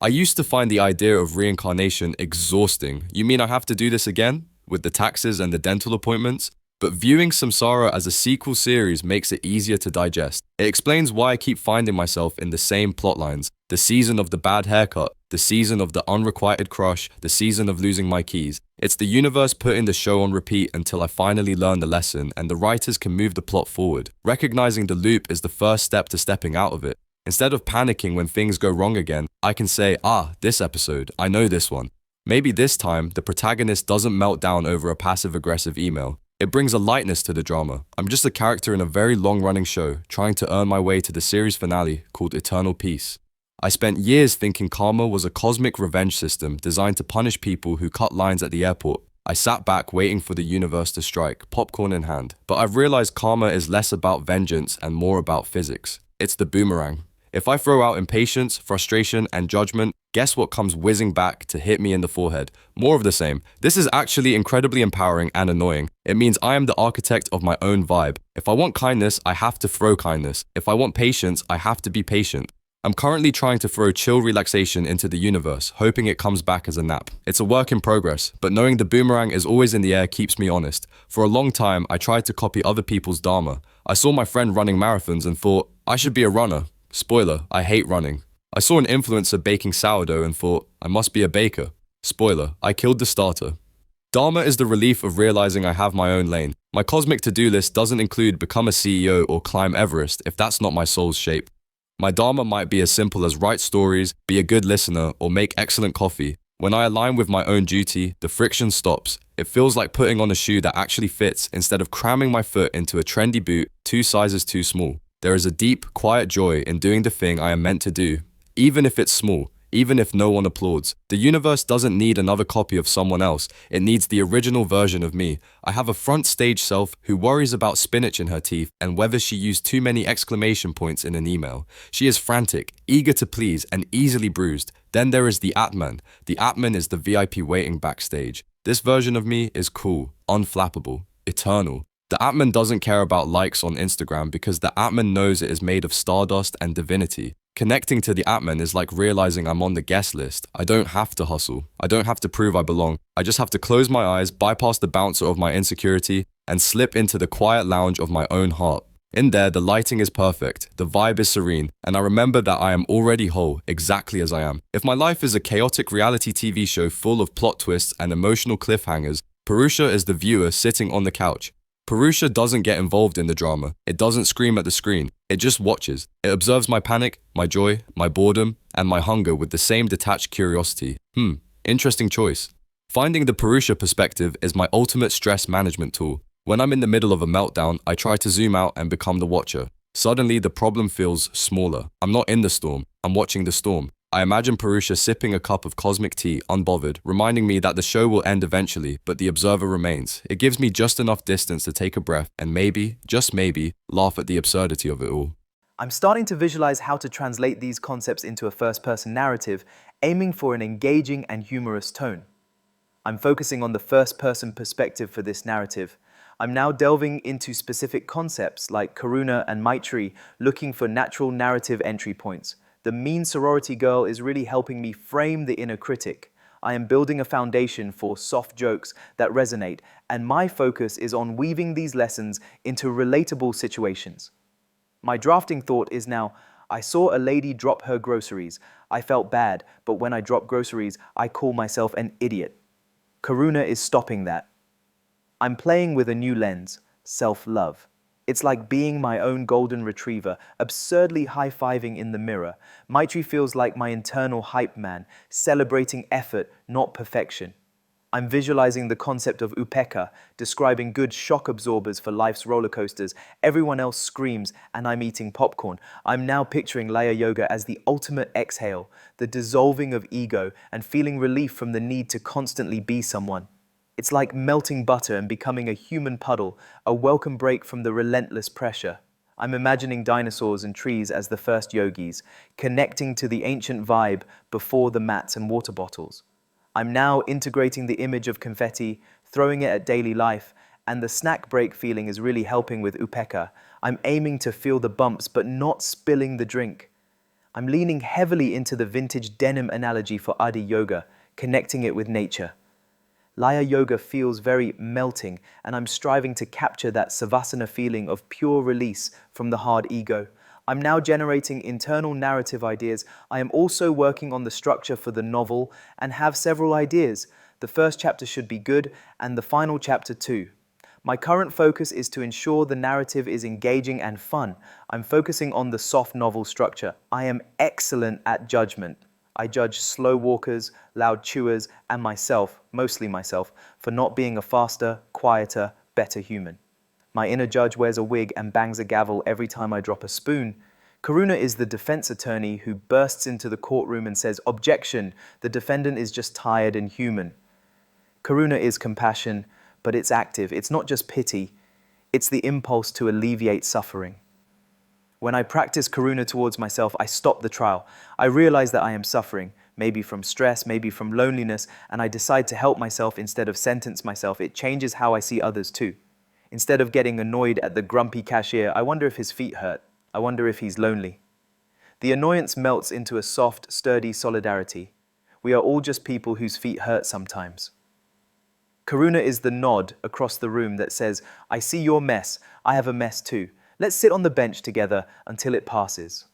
I used to find the idea of reincarnation exhausting. You mean I have to do this again? With the taxes and the dental appointments? But viewing Samsara as a sequel series makes it easier to digest. It explains why I keep finding myself in the same plotlines. The season of the bad haircut, the season of the unrequited crush, the season of losing my keys. It's the universe putting the show on repeat until I finally learn the lesson and the writers can move the plot forward. Recognizing the loop is the first step to stepping out of it. Instead of panicking when things go wrong again, I can say, this episode, I know this one. Maybe this time, the protagonist doesn't melt down over a passive-aggressive email. It brings a lightness to the drama. I'm just a character in a very long-running show, trying to earn my way to the series finale called Eternal Peace. I spent years thinking karma was a cosmic revenge system designed to punish people who cut lines at the airport. I sat back waiting for the universe to strike, popcorn in hand. But I've realized karma is less about vengeance and more about physics. It's the boomerang. If I throw out impatience, frustration, and judgment, guess what comes whizzing back to hit me in the forehead? More of the same. This is actually incredibly empowering and annoying. It means I am the architect of my own vibe. If I want kindness, I have to throw kindness. If I want patience, I have to be patient. I'm currently trying to throw chill relaxation into the universe, hoping it comes back as a nap. It's a work in progress, but knowing the boomerang is always in the air keeps me honest. For a long time, I tried to copy other people's dharma. I saw my friend running marathons and thought, I should be a runner. Spoiler, I hate running. I saw an influencer baking sourdough and thought, I must be a baker. Spoiler, I killed the starter. Dharma is the relief of realizing I have my own lane. My cosmic to-do list doesn't include become a CEO or climb Everest if that's not my soul's shape. My dharma might be as simple as write stories, be a good listener, or make excellent coffee. When I align with my own duty, the friction stops. It feels like putting on a shoe that actually fits instead of cramming my foot into a trendy boot 2 sizes too small. There is a deep, quiet joy in doing the thing I am meant to do, even if it's small, even if no one applauds. The universe doesn't need another copy of someone else. It needs the original version of me. I have a front stage self who worries about spinach in her teeth and whether she used too many exclamation points in an email. She is frantic, eager to please, and easily bruised. Then there is the Atman. The Atman is the VIP waiting backstage. This version of me is cool, unflappable, eternal. The Atman doesn't care about likes on Instagram because the Atman knows it is made of stardust and divinity. Connecting to the Atman is like realizing I'm on the guest list. I don't have to hustle. I don't have to prove I belong. I just have to close my eyes, bypass the bouncer of my insecurity, and slip into the quiet lounge of my own heart. In there, the lighting is perfect, the vibe is serene, and I remember that I am already whole, exactly as I am. If my life is a chaotic reality TV show full of plot twists and emotional cliffhangers, Purusha is the viewer sitting on the couch. Purusha doesn't get involved in the drama. It doesn't scream at the screen. It just watches. It observes my panic, my joy, my boredom, and my hunger with the same detached curiosity. Interesting choice. Finding the Purusha perspective is my ultimate stress management tool. When I'm in the middle of a meltdown, I try to zoom out and become the watcher. Suddenly, the problem feels smaller. I'm not in the storm. I'm watching the storm. I imagine Purusha sipping a cup of cosmic tea, unbothered, reminding me that the show will end eventually, but the observer remains. It gives me just enough distance to take a breath and maybe, just maybe, laugh at the absurdity of it all. I'm starting to visualize how to translate these concepts into a first-person narrative, aiming for an engaging and humorous tone. I'm focusing on the first-person perspective for this narrative. I'm now delving into specific concepts like Karuna and Maitri, looking for natural narrative entry points. The mean sorority girl is really helping me frame the inner critic. I am building a foundation for soft jokes that resonate, and my focus is on weaving these lessons into relatable situations. My drafting thought is now, I saw a lady drop her groceries. I felt bad, but when I drop groceries, I call myself an idiot. Karuna is stopping that. I'm playing with a new lens, self-love. It's like being my own golden retriever, absurdly high-fiving in the mirror. Maitri feels like my internal hype man, celebrating effort, not perfection. I'm visualizing the concept of upeka, describing good shock absorbers for life's roller coasters. Everyone else screams, and I'm eating popcorn. I'm now picturing Laya Yoga as the ultimate exhale, the dissolving of ego, and feeling relief from the need to constantly be someone. It's like melting butter and becoming a human puddle, a welcome break from the relentless pressure. I'm imagining dinosaurs and trees as the first yogis, connecting to the ancient vibe before the mats and water bottles. I'm now integrating the image of confetti, throwing it at daily life, and the snack break feeling is really helping with upeka. I'm aiming to feel the bumps but not spilling the drink. I'm leaning heavily into the vintage denim analogy for Adi Yoga, connecting it with nature. Laya Yoga feels very melting, and I'm striving to capture that savasana feeling of pure release from the hard ego. I'm now generating internal narrative ideas. I am also working on the structure for the novel and have several ideas. The first chapter should be good, and the final chapter too. My current focus is to ensure the narrative is engaging and fun. I'm focusing on the soft novel structure. I am excellent at judgment. I judge slow walkers, loud chewers, and myself, mostly myself, for not being a faster, quieter, better human. My inner judge wears a wig and bangs a gavel every time I drop a spoon. Karuna is the defense attorney who bursts into the courtroom and says, "Objection, the defendant is just tired and human." Karuna is compassion, but it's active. It's not just pity. It's the impulse to alleviate suffering. When I practice karuna towards myself, I stop the trial. I realize that I am suffering, maybe from stress, maybe from loneliness, and I decide to help myself instead of sentence myself. It changes how I see others too. Instead of getting annoyed at the grumpy cashier, I wonder if his feet hurt. I wonder if he's lonely. The annoyance melts into a soft, sturdy solidarity. We are all just people whose feet hurt sometimes. Karuna is the nod across the room that says, "I see your mess. I have a mess too. Let's sit on the bench together until it passes."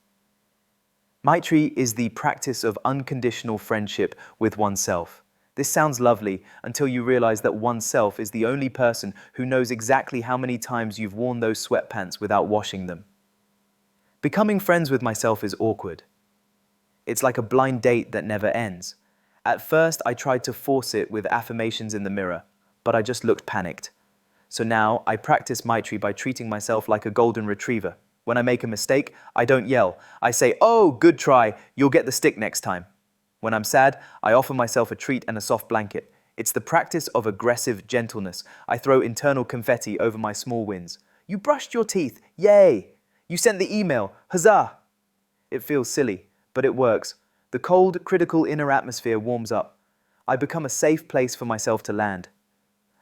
Maitri is the practice of unconditional friendship with oneself. This sounds lovely until you realize that oneself is the only person who knows exactly how many times you've worn those sweatpants without washing them. Becoming friends with myself is awkward. It's like a blind date that never ends. At first, I tried to force it with affirmations in the mirror, but I just looked panicked. So now I practice Maitri by treating myself like a golden retriever. When I make a mistake, I don't yell. I say, "Oh, good try, you'll get the stick next time." When I'm sad, I offer myself a treat and a soft blanket. It's the practice of aggressive gentleness. I throw internal confetti over my small wins. "You brushed your teeth, yay! You sent the email, huzzah!" It feels silly, but it works. The cold, critical inner atmosphere warms up. I become a safe place for myself to land.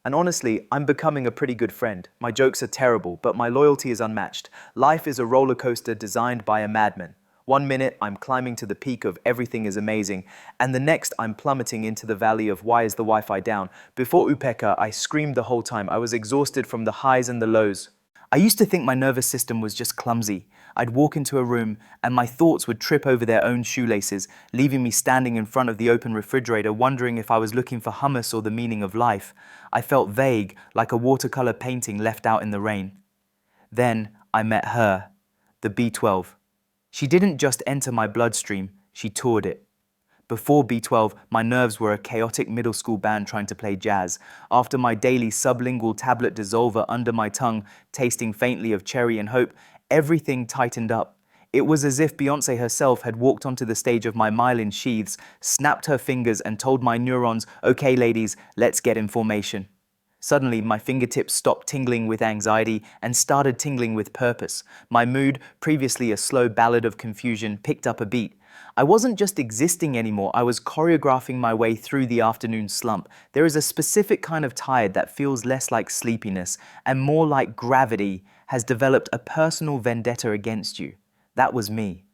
And honestly, I'm becoming a pretty good friend. My jokes are terrible, but my loyalty is unmatched. Life is a roller coaster designed by a madman. One minute, I'm climbing to the peak of everything is amazing, and the next, I'm plummeting into the valley of why is the Wi-Fi down. Before Upeka, I screamed the whole time. I was exhausted from the highs and the lows. I used to think my nervous system was just clumsy. I'd walk into a room and my thoughts would trip over their own shoelaces, leaving me standing in front of the open refrigerator wondering if I was looking for hummus or the meaning of life. I felt vague, like a watercolor painting left out in the rain. Then I met her, the B12. She didn't just enter my bloodstream, she toured it. Before B12, my nerves were a chaotic middle school band trying to play jazz. After my daily sublingual tablet dissolver under my tongue, tasting faintly of cherry and hope, everything tightened up. It was as if Beyoncé herself had walked onto the stage of my myelin sheaths, snapped her fingers and told my neurons, "Okay, ladies, let's get in formation." Suddenly, my fingertips stopped tingling with anxiety and started tingling with purpose. My mood, previously a slow ballad of confusion, picked up a beat. I wasn't just existing anymore, I was choreographing my way through the afternoon slump. There is a specific kind of tired that feels less like sleepiness and more like gravity has developed a personal vendetta against you. That was me.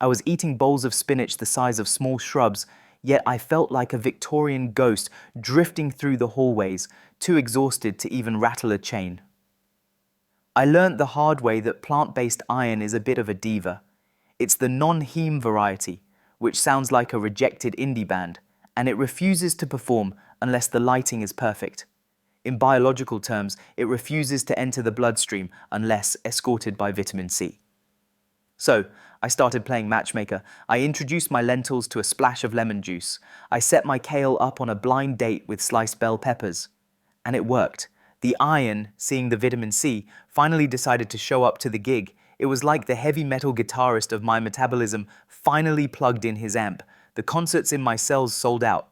I was eating bowls of spinach the size of small shrubs, yet I felt like a Victorian ghost drifting through the hallways, too exhausted to even rattle a chain. I learnt the hard way that plant-based iron is a bit of a diva. It's the non-heme variety, which sounds like a rejected indie band, and it refuses to perform unless the lighting is perfect. In biological terms, it refuses to enter the bloodstream unless escorted by vitamin C. So, I started playing matchmaker. I introduced my lentils to a splash of lemon juice. I set my kale up on a blind date with sliced bell peppers. And it worked. The iron, seeing the vitamin C, finally decided to show up to the gig. It was like the heavy metal guitarist of my metabolism finally plugged in his amp. The concerts in my cells sold out.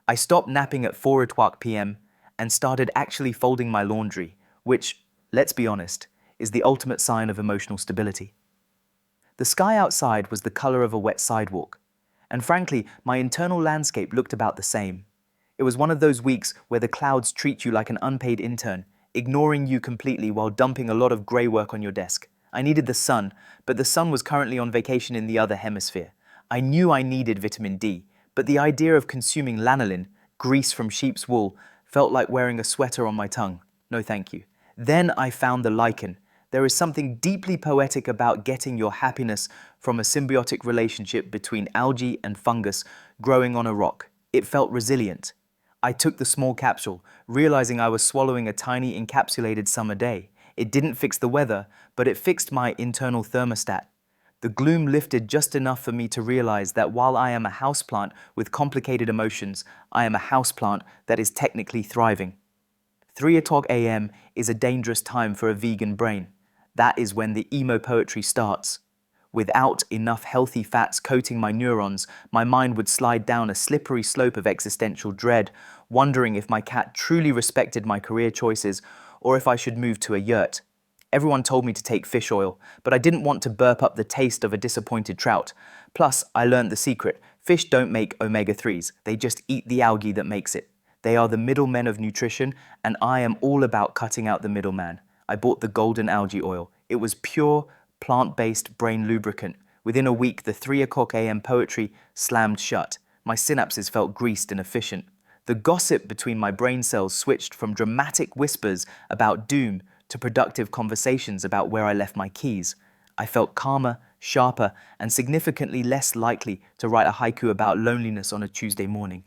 I stopped napping at 4 p.m. and started actually folding my laundry, which, let's be honest, is the ultimate sign of emotional stability. The sky outside was the color of a wet sidewalk, and frankly, my internal landscape looked about the same. It was one of those weeks where the clouds treat you like an unpaid intern, ignoring you completely while dumping a lot of grey work on your desk. I needed the sun, but the sun was currently on vacation in the other hemisphere. I knew I needed vitamin D, but the idea of consuming lanolin, grease from sheep's wool, felt like wearing a sweater on my tongue. No thank you. Then I found the lichen. There is something deeply poetic about getting your happiness from a symbiotic relationship between algae and fungus growing on a rock. It felt resilient. I took the small capsule, realizing I was swallowing a tiny encapsulated summer day. It didn't fix the weather, but it fixed my internal thermostat. The gloom lifted just enough for me to realize that while I am a houseplant with complicated emotions, I am a houseplant that is technically thriving. 3 o'clock a.m. is a dangerous time for a vegan brain. That is when the emo poetry starts. Without enough healthy fats coating my neurons, my mind would slide down a slippery slope of existential dread, wondering if my cat truly respected my career choices or if I should move to a yurt. Everyone told me to take fish oil, but I didn't want to burp up the taste of a disappointed trout. Plus, I learned the secret. Fish don't make omega-3s, they just eat the algae that makes it. They are the middlemen of nutrition, and I am all about cutting out the middleman. I bought the golden algae oil. It was pure, plant-based brain lubricant. Within a week, the 3 o'clock a.m. poetry slammed shut. My synapses felt greased and efficient. The gossip between my brain cells switched from dramatic whispers about doom to productive conversations about where I left my keys. I felt calmer, sharper, and significantly less likely to write a haiku about loneliness on a Tuesday morning.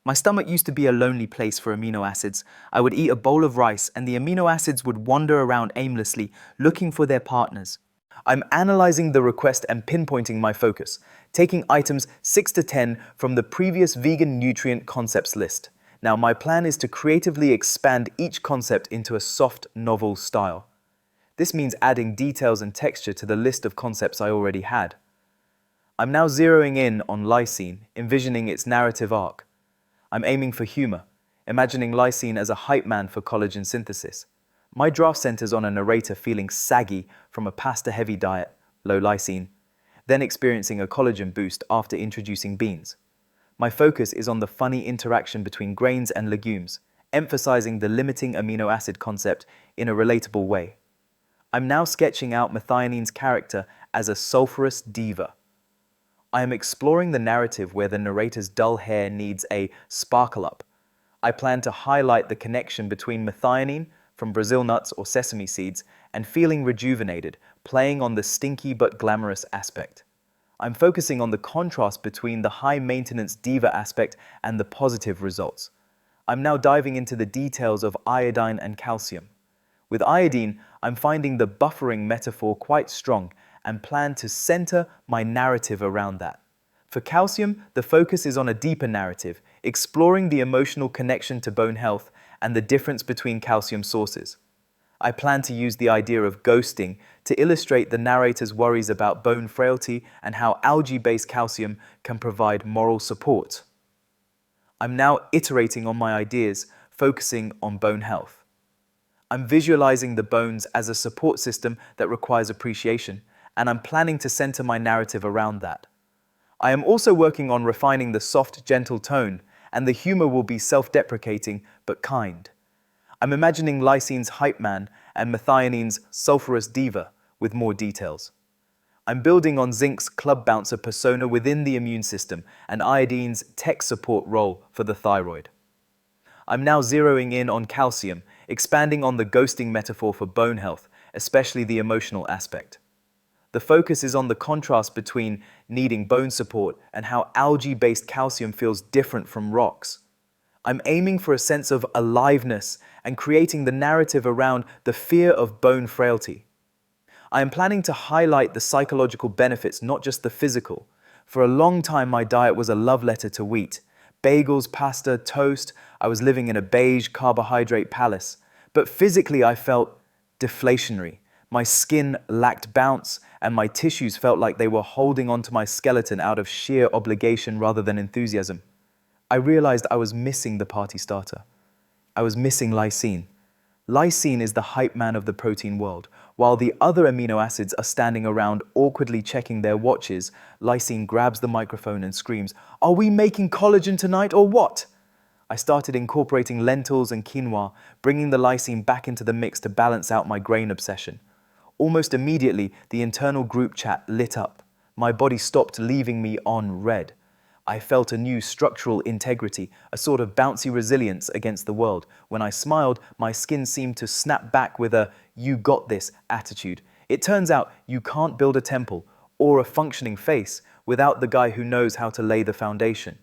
My stomach used to be a lonely place for amino acids. I would eat a bowl of rice and the amino acids would wander around aimlessly, looking for their partners. I'm analyzing the request and pinpointing my focus, taking items 6 to 10 from the previous vegan nutrient concepts list. Now, my plan is to creatively expand each concept into a soft, novel style. This means adding details and texture to the list of concepts I already had. I'm now zeroing in on lysine, envisioning its narrative arc. I'm aiming for humor, imagining lysine as a hype man for collagen synthesis. My draft centers on a narrator feeling saggy from a pasta-heavy diet, low lysine, then experiencing a collagen boost after introducing beans. My focus is on the funny interaction between grains and legumes, emphasizing the limiting amino acid concept in a relatable way. I'm now sketching out methionine's character as a sulfurous diva. I am exploring the narrative where the narrator's dull hair needs a sparkle up. I plan to highlight the connection between methionine from Brazil nuts or sesame seeds and feeling rejuvenated, playing on the stinky but glamorous aspect. I'm focusing on the contrast between the high-maintenance diva aspect and the positive results. I'm now diving into the details of iodine and calcium. With iodine, I'm finding the buffering metaphor quite strong and plan to center my narrative around that. For calcium, the focus is on a deeper narrative, exploring the emotional connection to bone health and the difference between calcium sources. I plan to use the idea of ghosting to illustrate the narrator's worries about bone frailty and how algae-based calcium can provide moral support. I'm now iterating on my ideas, focusing on bone health. I'm visualizing the bones as a support system that requires appreciation, and I'm planning to center my narrative around that. I am also working on refining the soft, gentle tone, and the humor will be self-deprecating but kind. I'm imagining lysine's hype man and methionine's sulfurous diva with more details. I'm building on zinc's club bouncer persona within the immune system and iodine's tech support role for the thyroid. I'm now zeroing in on calcium, expanding on the ghosting metaphor for bone health, especially the emotional aspect. The focus is on the contrast between needing bone support and how algae-based calcium feels different from rocks. I'm aiming for a sense of aliveness and creating the narrative around the fear of bone frailty. I am planning to highlight the psychological benefits, not just the physical. For a long time, my diet was a love letter to wheat. Bagels, pasta, toast. I was living in a beige carbohydrate palace. But physically, I felt deflationary. My skin lacked bounce, and my tissues felt like they were holding onto my skeleton out of sheer obligation rather than enthusiasm. I realized I was missing the party starter. I was missing lysine. Lysine is the hype man of the protein world. While the other amino acids are standing around awkwardly checking their watches, lysine grabs the microphone and screams, "Are we making collagen tonight or what?" I started incorporating lentils and quinoa, bringing the lysine back into the mix to balance out my grain obsession. Almost immediately, the internal group chat lit up. My body stopped, leaving me on red. I felt a new structural integrity, a sort of bouncy resilience against the world. When I smiled, my skin seemed to snap back with a "you got this" attitude. It turns out you can't build a temple or a functioning face without the guy who knows how to lay the foundation.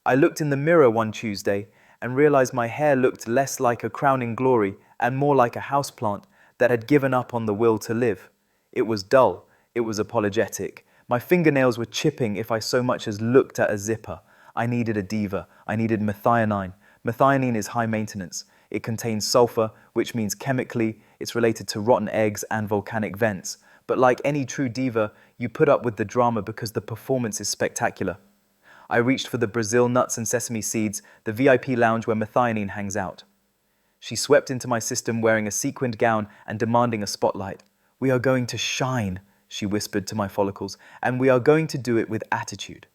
I looked in the mirror one Tuesday and realized my hair looked less like a crowning glory and more like a houseplant that had given up on the will to live. It was dull. It was apologetic. My fingernails were chipping if I so much as looked at a zipper. I needed a diva. I needed methionine. Methionine is high maintenance. It contains sulfur, which means chemically it's related to rotten eggs and volcanic vents. But like any true diva, you put up with the drama because the performance is spectacular. I reached for the Brazil nuts and sesame seeds, the VIP lounge where methionine hangs out. She swept into my system wearing a sequined gown and demanding a spotlight. "We are going to shine," she whispered to my follicles, "and we are going to do it with attitude."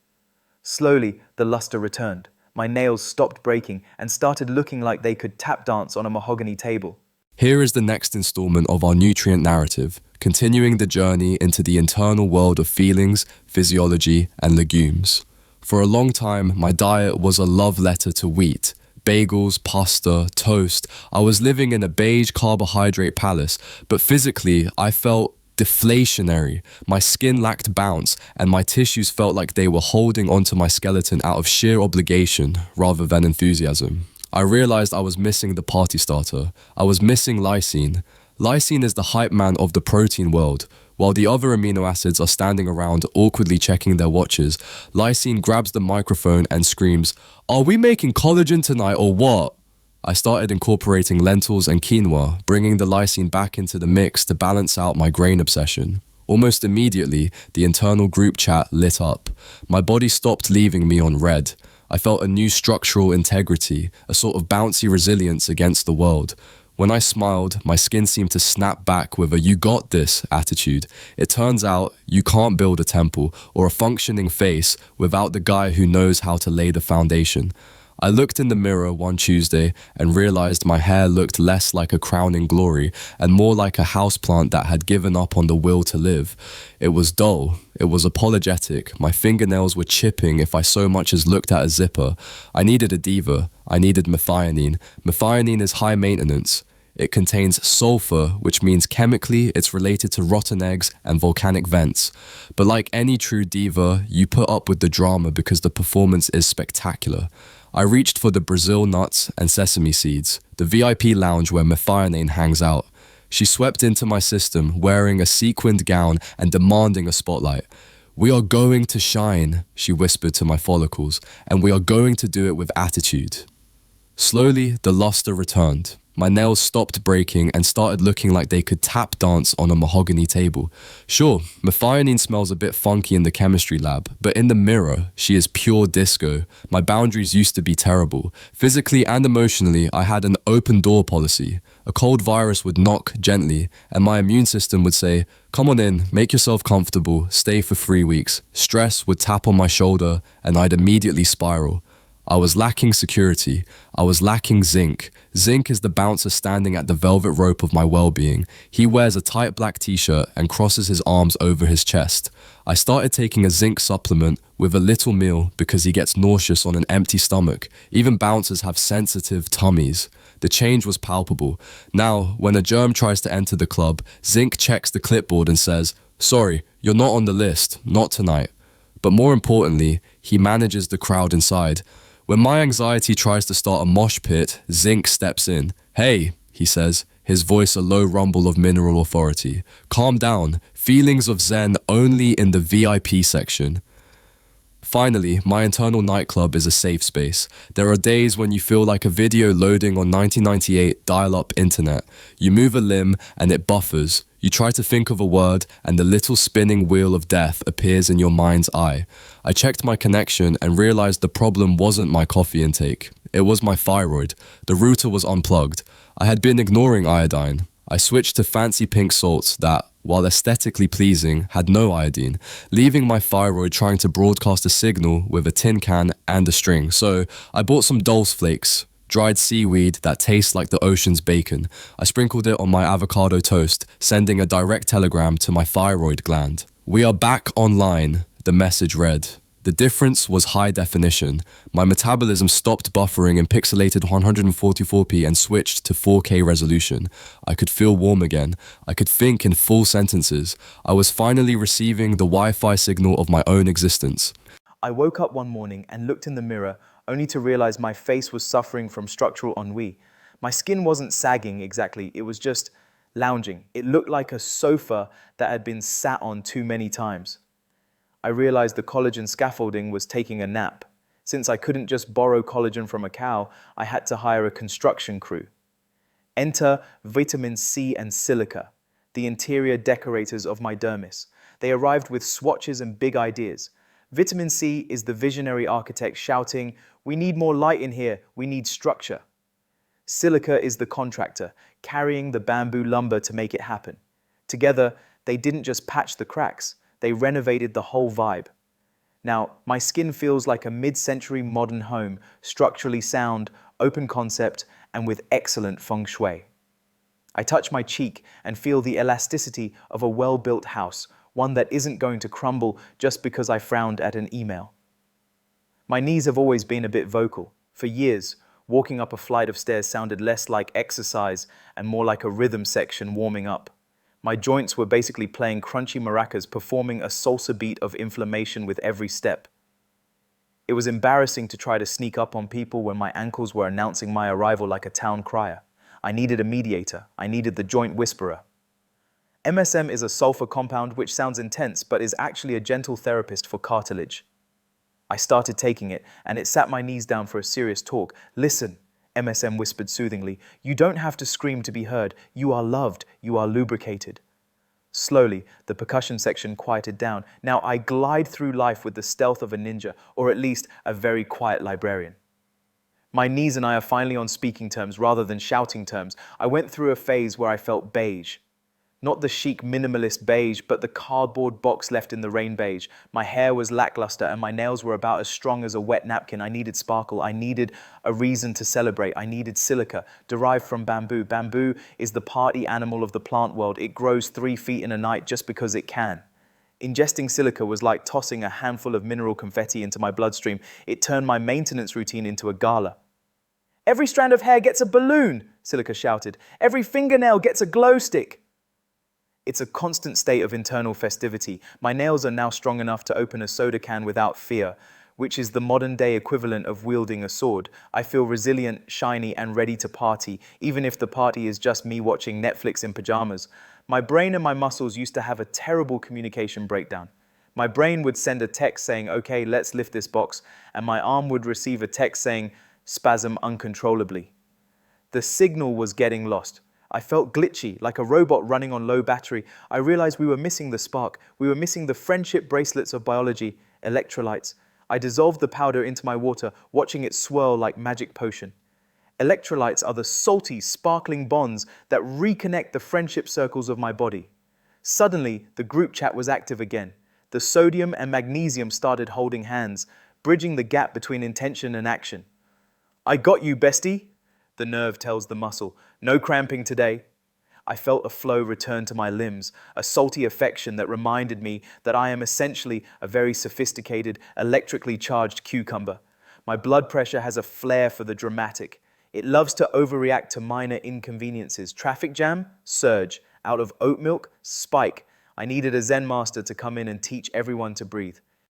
Slowly, the luster returned. My nails stopped breaking and started looking like they could tap dance on a mahogany table. Here is the next installment of our nutrient narrative, continuing the journey into the internal world of feelings, physiology, and legumes. For a long time, my diet was a love letter to wheat. Bagels, pasta, toast. I was living in a beige carbohydrate palace, but physically, I felt deflationary. My skin lacked bounce, and my tissues felt like they were holding onto my skeleton out of sheer obligation rather than enthusiasm. I realized I was missing the party starter. I was missing lysine. Lysine is the hype man of the protein world. While the other amino acids are standing around awkwardly checking their watches, lysine grabs the microphone and screams, "Are we making collagen tonight or what?" I started incorporating lentils and quinoa, bringing the lysine back into the mix to balance out my grain obsession. Almost immediately, the internal group chat lit up. My body stopped leaving me on red. I felt a new structural integrity, a sort of bouncy resilience against the world. When I smiled, my skin seemed to snap back with a "you got this" attitude. It turns out you can't build a temple or a functioning face without the guy who knows how to lay the foundation. I looked in the mirror one Tuesday and realized my hair looked less like a crowning glory and more like a houseplant that had given up on the will to live. It was dull. It was apologetic. My fingernails were chipping if I so much as looked at a zipper. I needed a diva. I needed methionine. Methionine is high maintenance. It contains sulfur, which means chemically it's related to rotten eggs and volcanic vents. But like any true diva, you put up with the drama because the performance is spectacular. I reached for the Brazil nuts and sesame seeds, the VIP lounge where methionine hangs out. She swept into my system wearing a sequined gown and demanding a spotlight. "We are going to shine," she whispered to my follicles, "and we are going to do it with attitude." Slowly, the luster returned. My nails stopped breaking and started looking like they could tap dance on a mahogany table. Sure, methionine smells a bit funky in the chemistry lab, but in the mirror, she is pure disco. My boundaries used to be terrible. Physically and emotionally, I had an open door policy. A cold virus would knock gently, and my immune system would say, "Come on in, make yourself comfortable, stay for 3 weeks." Stress would tap on my shoulder, and I'd immediately spiral. I was lacking security. I was lacking zinc. Zinc is the bouncer standing at the velvet rope of my well-being. He wears a tight black t-shirt and crosses his arms over his chest. I started taking a zinc supplement with a little meal because he gets nauseous on an empty stomach. Even bouncers have sensitive tummies. The change was palpable. Now, when a germ tries to enter the club, Zinc checks the clipboard and says, "Sorry, you're not on the list, not tonight." But more importantly, he manages the crowd inside. When my anxiety tries to start a mosh pit, Zinc steps in. "Hey," he says, his voice a low rumble of mineral authority. "Calm down. Feelings of zen only in the VIP section." Finally, my internal nightclub is a safe space. There are days when you feel like a video loading on 1998 dial-up internet. You move a limb and it buffers. You try to think of a word and the little spinning wheel of death appears in your mind's eye. I checked my connection and realized the problem wasn't my coffee intake. It was my thyroid. The router was unplugged. I had been ignoring iodine. I switched to fancy pink salts that, while aesthetically pleasing, had no iodine, leaving my thyroid trying to broadcast a signal with a tin can and a string. So I bought some Dulse flakes, dried seaweed that tastes like the ocean's bacon. I sprinkled it on my avocado toast, sending a direct telegram to my thyroid gland. "We are back online," the message read. The difference was high definition. My metabolism stopped buffering in pixelated 144p and switched to 4K resolution. I could feel warm again. I could think in full sentences. I was finally receiving the Wi-Fi signal of my own existence. I woke up one morning and looked in the mirror, only to realize my face was suffering from structural ennui. My skin wasn't sagging exactly, it was just lounging. It looked like a sofa that had been sat on too many times. I realized the collagen scaffolding was taking a nap. Since I couldn't just borrow collagen from a cow, I had to hire a construction crew. Enter vitamin C and silica, the interior decorators of my dermis. They arrived with swatches and big ideas. Vitamin C is the visionary architect shouting, "We need more light in here, we need structure." Silica is the contractor, carrying the bamboo lumber to make it happen. Together, they didn't just patch the cracks, they renovated the whole vibe. Now, my skin feels like a mid-century modern home, structurally sound, open concept, and with excellent feng shui. I touch my cheek and feel the elasticity of a well-built house, one that isn't going to crumble just because I frowned at an email. My knees have always been a bit vocal. For years, walking up a flight of stairs sounded less like exercise and more like a rhythm section warming up. My joints were basically playing crunchy maracas, performing a salsa beat of inflammation with every step. It was embarrassing to try to sneak up on people when my ankles were announcing my arrival like a town crier. I needed a mediator. I needed the joint whisperer. MSM is a sulfur compound which sounds intense but is actually a gentle therapist for cartilage. I started taking it and it sat my knees down for a serious talk. "Listen," MSM whispered soothingly, "you don't have to scream to be heard. You are loved. You are lubricated." Slowly, the percussion section quieted down. Now I glide through life with the stealth of a ninja, or at least a very quiet librarian. My knees and I are finally on speaking terms rather than shouting terms. I went through a phase where I felt beige. Not the chic minimalist beige, but the cardboard box left in the rain beige. My hair was lackluster and my nails were about as strong as a wet napkin. I needed sparkle. I needed a reason to celebrate. I needed silica, derived from bamboo. Bamboo is the party animal of the plant world. It grows 3 feet in a night just because it can. Ingesting silica was like tossing a handful of mineral confetti into my bloodstream. It turned my maintenance routine into a gala. "Every strand of hair gets a balloon," Silica shouted. "Every fingernail gets a glow stick." It's a constant state of internal festivity. My nails are now strong enough to open a soda can without fear, which is the modern-day equivalent of wielding a sword. I feel resilient, shiny, and ready to party, even if the party is just me watching Netflix in pajamas. My brain and my muscles used to have a terrible communication breakdown. My brain would send a text saying, "Okay, let's lift this box," and my arm would receive a text saying, "Spasm uncontrollably." The signal was getting lost. I felt glitchy, like a robot running on low battery. I realized we were missing the spark. We were missing the friendship bracelets of biology, electrolytes. I dissolved the powder into my water, watching it swirl like magic potion. Electrolytes are the salty, sparkling bonds that reconnect the friendship circles of my body. Suddenly, the group chat was active again. The sodium and magnesium started holding hands, bridging the gap between intention and action. "I got you, bestie," the nerve tells the muscle. "No cramping today." I felt a flow return to my limbs, a salty affection that reminded me that I am essentially a very sophisticated, electrically charged cucumber. My blood pressure has a flair for the dramatic. It loves to overreact to minor inconveniences. Traffic jam? Surge. Out of oat milk? Spike. I needed a Zen master to come in and teach everyone to breathe.